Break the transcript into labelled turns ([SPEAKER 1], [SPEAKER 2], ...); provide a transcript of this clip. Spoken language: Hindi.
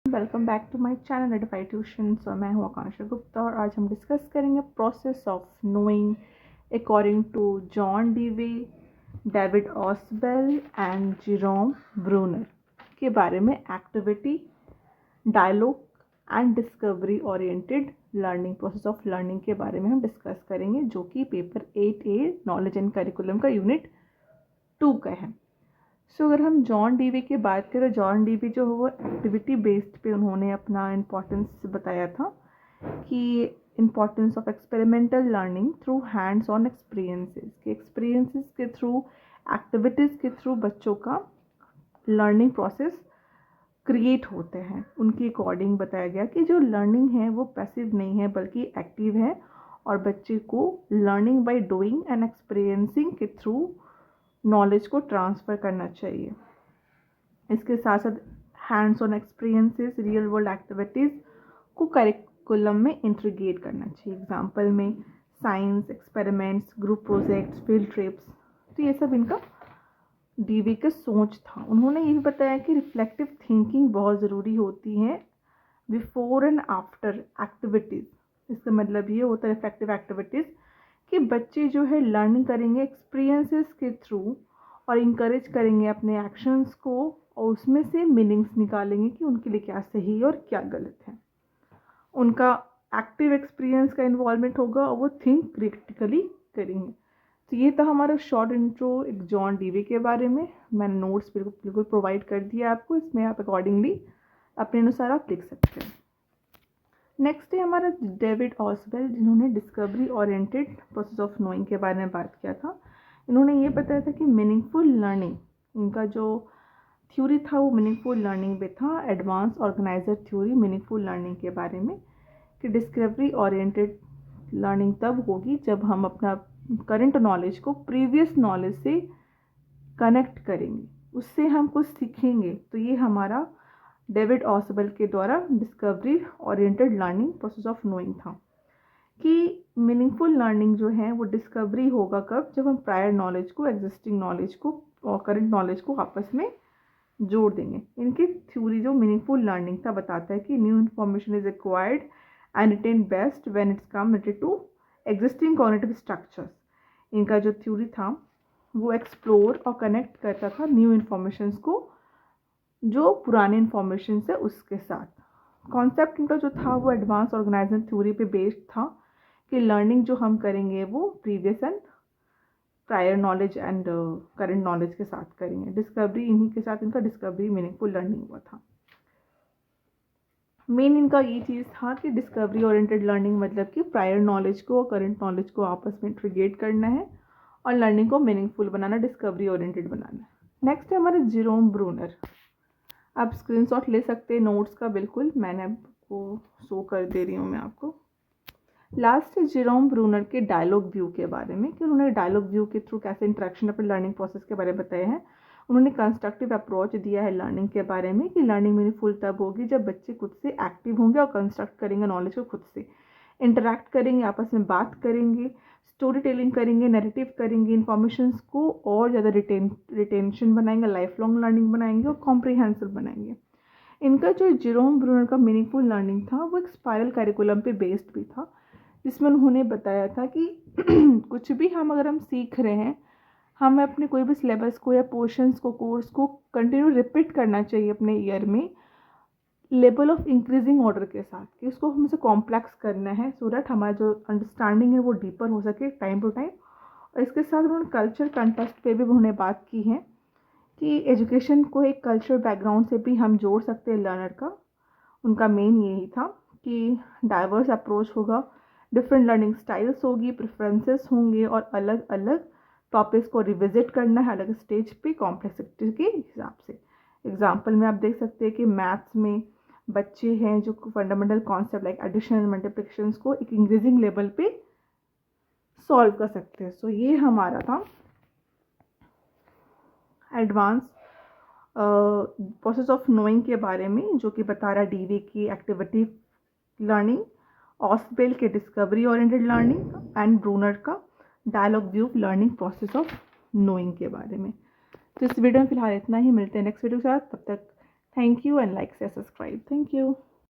[SPEAKER 1] Welcome back to my channel Edify tuition. मैं हूँ आकांक्षा गुप्ता और आज हम डिस्कस करेंगे process of knowing according to John Dewey, David Ausubel and Jerome Bruner के बारे में activity, dialogue and discovery oriented learning, process of learning के बारे में हम डिस्कस करेंगे, जो कि paper 8A knowledge and curriculum का यूनिट 2 का है। अगर हम जॉन डीवी की बात करें, जॉन डीवी जो है वो एक्टिविटी बेस्ड पे उन्होंने अपना इम्पोर्टेंस बताया था कि importance of experimental learning through hands on experiences के थ्रू, एक्टिविटीज़ के थ्रू बच्चों का लर्निंग प्रोसेस क्रिएट होते हैं। उनके अकॉर्डिंग बताया गया कि जो लर्निंग है वो पैसिव नहीं है बल्कि एक्टिव है और बच्चे को learning by doing and experiencing के थ्रू नॉलेज को ट्रांसफ़र करना चाहिए। इसके साथ साथ hands on experiences, real world activities को करिकुलम में इंटीग्रेट करना चाहिए। एग्जाम्पल में science experiments, group projects, field trips. तो ये सब इनका डीवी का सोच था। उन्होंने ये भी बताया कि रिफ्लेक्टिव थिंकिंग बहुत ज़रूरी होती है बिफोर एंड आफ्टर एक्टिविटीज़। इसका मतलब ये होता है रिफ्लेक्टिव एक्टिविटीज़ कि बच्चे जो है लर्निंग करेंगे एक्सपीरियंसेस के थ्रू और इंकरेज करेंगे अपने एक्शंस को और उसमें से मीनिंग्स निकालेंगे कि उनके लिए क्या सही और क्या गलत है। उनका एक्टिव एक्सपीरियंस का इन्वॉल्वमेंट होगा और वो थिंक क्रिटिकली करेंगे। तो ये था हमारा शॉर्ट इंट्रो एक जॉन डीवी के बारे में। मैंने नोट्स बिल्कुल प्रोवाइड कर दिया आपको, इसमें आप अकॉर्डिंगली अपने अनुसार आप लिख सकते हैं। नेक्स्ट है हमारा डेविड ऑसबेल, जिन्होंने discovery oriented process of knowing के बारे में बात किया था। इन्होंने ये बताया था कि मीनिंगफुल लर्निंग, इनका जो थ्योरी था वो मीनिंगफुल लर्निंग पे था, advance organiser theory meaningful learning के बारे में, कि डिस्कवरी ओरिएंटेड लर्निंग तब होगी जब हम अपना करंट नॉलेज को प्रीवियस नॉलेज से कनेक्ट करेंगे, उससे हम कुछ सीखेंगे। तो ये हमारा डेविड ऑसबेल के द्वारा discovery oriented learning process of knowing था कि मीनिंगफुल लर्निंग जो है वो डिस्कवरी होगा कब, जब हम प्रायर नॉलेज को, एग्जिस्टिंग नॉलेज को और करंट नॉलेज को आपस में जोड़ देंगे। इनकी थ्योरी जो मीनिंगफुल लर्निंग था बताता है कि new information is acquired and retain best when it's come related to existing cognitive structures. इनका जो थ्योरी था वो एक्सप्लोर और कनेक्ट करता था न्यू इन्फॉर्मेशंस को जो पुराने इन्फॉर्मेशन से उसके साथ। कॉन्सेप्ट इनका जो था वो एडवांस ऑर्गेनाइजर थ्योरी पे बेस्ड था कि लर्निंग जो हम करेंगे वो previous and prior knowledge and current knowledge के साथ करेंगे। डिस्कवरी इन्हीं के साथ इनका डिस्कवरी मीनिंगफुल लर्निंग हुआ था। मेन इनका ये चीज़ था कि डिस्कवरी ओरिएंटेड लर्निंग मतलब कि प्रायर नॉलेज को और करंट नॉलेज को आपस में इंटीग्रेट करना है और लर्निंग को मीनिंगफुल बनाना, डिस्कवरी ओरिएंटेड बनाना। नेक्स्ट है हमारे जेरोम ब्रूनर। आप स्क्रीनशॉट ले सकते हैं नोट्स का, बिल्कुल मैंने आपको शो कर दे रही हूँ मैं आपको। लास्ट है जेरोम ब्रूनर के डायलॉग व्यू के बारे में, कि उन्होंने डायलॉग व्यू के थ्रू कैसे इंटरेक्शन अपने लर्निंग प्रोसेस के बारे में बताया है। उन्होंने कंस्ट्रक्टिव अप्रोच दिया है लर्निंग के बारे में कि लर्निंग मीनिंगफुल तब होगी जब बच्चे खुद से एक्टिव होंगे और कंस्ट्रक्ट करेंगे नॉलेज को, खुद से इंटरेक्ट करेंगे, आपस में बात करेंगे, स्टोरी टेलिंग करेंगे, नैरेटिव करेंगे, इन्फॉर्मेशंस को और ज़्यादा रिटेंशन बनाएंगे, लाइफ लॉन्ग लर्निंग बनाएंगे और कॉम्प्रिहेंसिव बनाएंगे। इनका जो जेरोम ब्रूनर का मीनिंगफुल लर्निंग था वो एक स्पायरल करिकुलम पे बेस्ड भी था, जिसमें उन्होंने बताया था कि कुछ भी अगर हम सीख रहे हैं, हमें अपने कोई भी सिलेबस को या पोर्शंस को, कोर्स को कंटिन्यू रिपीट करना चाहिए अपने ईयर में, लेवल ऑफ इंक्रीजिंग ऑर्डर के साथ, कि उसको हमसे कॉम्प्लेक्स करना है सो दैट हमारा जो अंडरस्टैंडिंग है वो डीपर हो सके टाइम टू टाइम। और इसके साथ उन्होंने कल्चर कंटेक्स्ट पे भी उन्होंने बात की है कि एजुकेशन को एक कल्चर बैकग्राउंड से भी हम जोड़ सकते हैं लर्नर का। उनका मेन यही था कि डाइवर्स अप्रोच होगा, डिफरेंट लर्निंग स्टाइल्स होगी, प्रेफरेंसेस होंगे और अलग अलग टॉपिक्स को रिविजिट करना है अलग स्टेज पे कॉम्प्लेक्सिटी के हिसाब से। एग्जाम्पल में आप देख सकते हैं कि मैथ्स में बच्चे हैं जो fundamental concept like addition and multiplication को एक इंक्रीजिंग लेवल पे सॉल्व कर सकते हैं। सो ये हमारा था एडवांस प्रोसेस ऑफ नोइंग के बारे में, जो कि बता रहा डीवी की एक्टिविटी लर्निंग, ऑसबेल के discovery oriented learning and Bruner का dialogue view learning process of knowing के बारे में। तो इस वीडियो में फिलहाल इतना ही, मिलते हैं नेक्स्ट वीडियो के साथ, तब तक Thank you, and like, share, subscribe. Thank you.